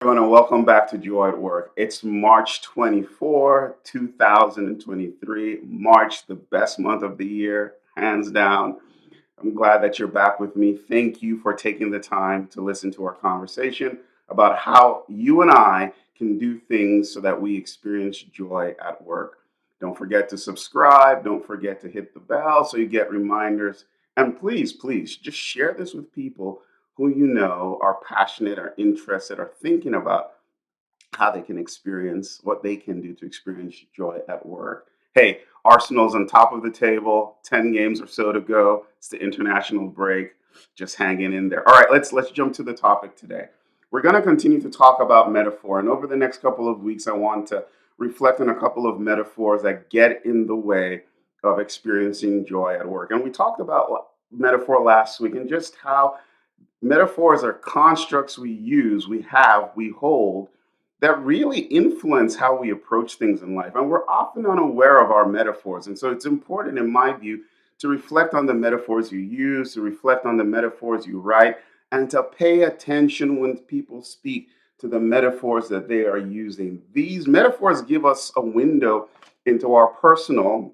Everyone, and welcome back to Joy at Work. It's March 24, 2023. March, the best month of the year, hands down. I'm glad that you're back with me. Thank you for taking the time to listen to our conversation about how you and I can do things so that we experience joy at work. Don't forget to subscribe. Don't forget to hit the bell so you get reminders. And please, just share this with people who you know are passionate, are interested, are thinking about how they can experience what they can do to experience joy at work. Hey, Arsenal's on top of the table, 10 games or so to go. It's the international break. Just hanging in there. All right, let's jump to the topic today. We're going to continue to talk about metaphor, and over the next couple of weeks I want to reflect on a couple of metaphors that get in the way of experiencing joy at work. And we talked about metaphor last week and just how metaphors are constructs we use, we hold that really influence how we approach things in life. And we're often unaware of our metaphors. And so it's important, in my view, to reflect on the metaphors you use, to reflect on the metaphors you write, and to pay attention when people speak to the metaphors that they are using. These metaphors give us a window into our personal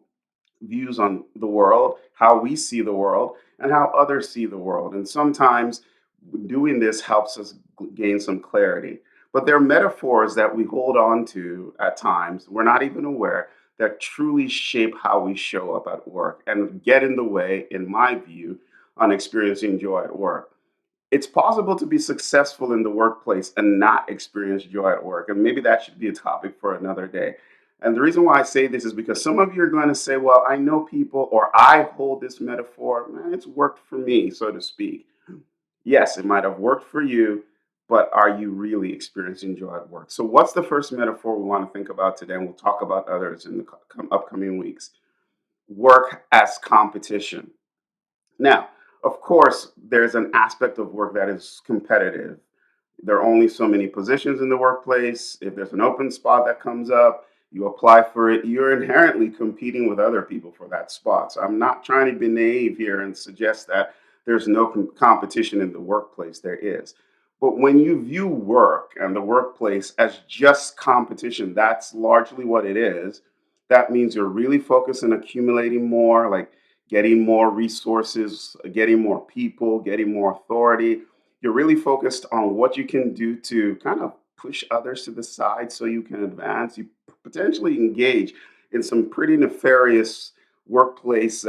views on the world, how we see the world, and how others see the world. And sometimes doing this helps us gain some clarity. But there are metaphors that we hold on to at times, we're not even aware, that truly shape how we show up at work and get in the way, in my view, on experiencing joy at work. It's possible to be successful in the workplace and not experience joy at work. And maybe that should be a topic for another day. And the reason why I say this is because some of you are going to say, well, I know people, or I hold this metaphor, man, it's worked for me, so to speak. Yes, it might have worked for you, but are you really experiencing joy at work? So, what's the first metaphor we want to think about today? And we'll talk about others in the upcoming weeks. Work as competition. Now, of course, there's an aspect of work that is competitive. There are only so many positions in the workplace. If there's an open spot that comes up, you apply for it, you're inherently competing with other people for that spot. So I'm not trying to be naive here and suggest that there's no competition in the workplace. There is. But when you view work and the workplace as just competition, that's largely what it is. That means you're really focused on accumulating more, like getting more resources, getting more people, getting more authority. You're really focused on what you can do to kind of push others to the side so you can advance. You potentially engage in some pretty nefarious workplace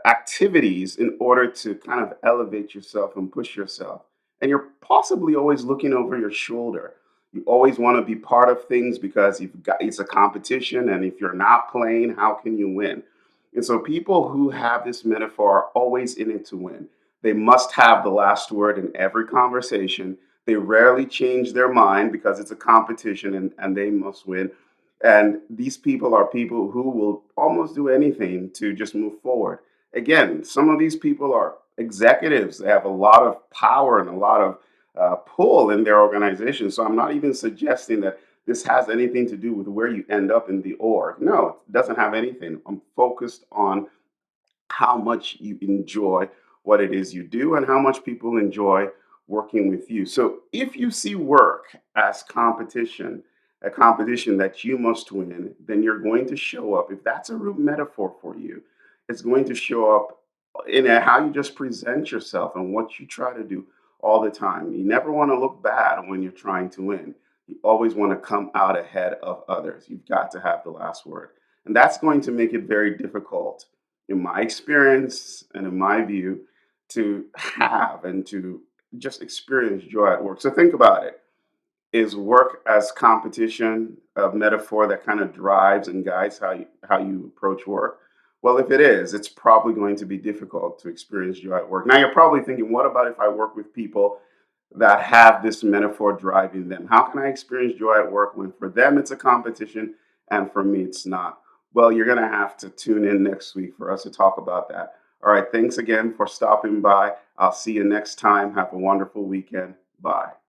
activities in order to kind of elevate yourself and push yourself. And you're possibly always looking over your shoulder. You always want to be part of things because you've got it's a competition, and if you're not playing, how can you win? And so people who have this metaphor are always in it to win. They must have the last word in every conversation. They rarely change their mind because it's a competition, and they must win. And these people are people who will almost do anything to just move forward. Again, some of these people are executives. They have a lot of power and a lot of pull in their organization. So I'm not even suggesting that this has anything to do with where you end up in the org. No, it doesn't have anything. I'm focused on how much you enjoy what it is you do and how much people enjoy working with you. So if you see work as competition, a competition that you must win, then you're going to show up. If that's a root metaphor for you, it's going to show up in how you just present yourself and what you try to do all the time. You never want to look bad when you're trying to win. You always want to come out ahead of others. You've got to have the last word. And that's going to make it very difficult, in my experience and in my view, to have and to just experience joy at work. So think about it. Is work as competition a metaphor that kind of drives and guides how you approach work? Well, if it is, it's probably going to be difficult to experience joy at work. Now you're probably thinking, what about if I work with people that have this metaphor driving them? How can I experience joy at work when for them it's a competition and for me it's not? Well, you're going to have to tune in next week for us to talk about that. All right. Thanks again for stopping by. I'll see you next time. Have a wonderful weekend. Bye.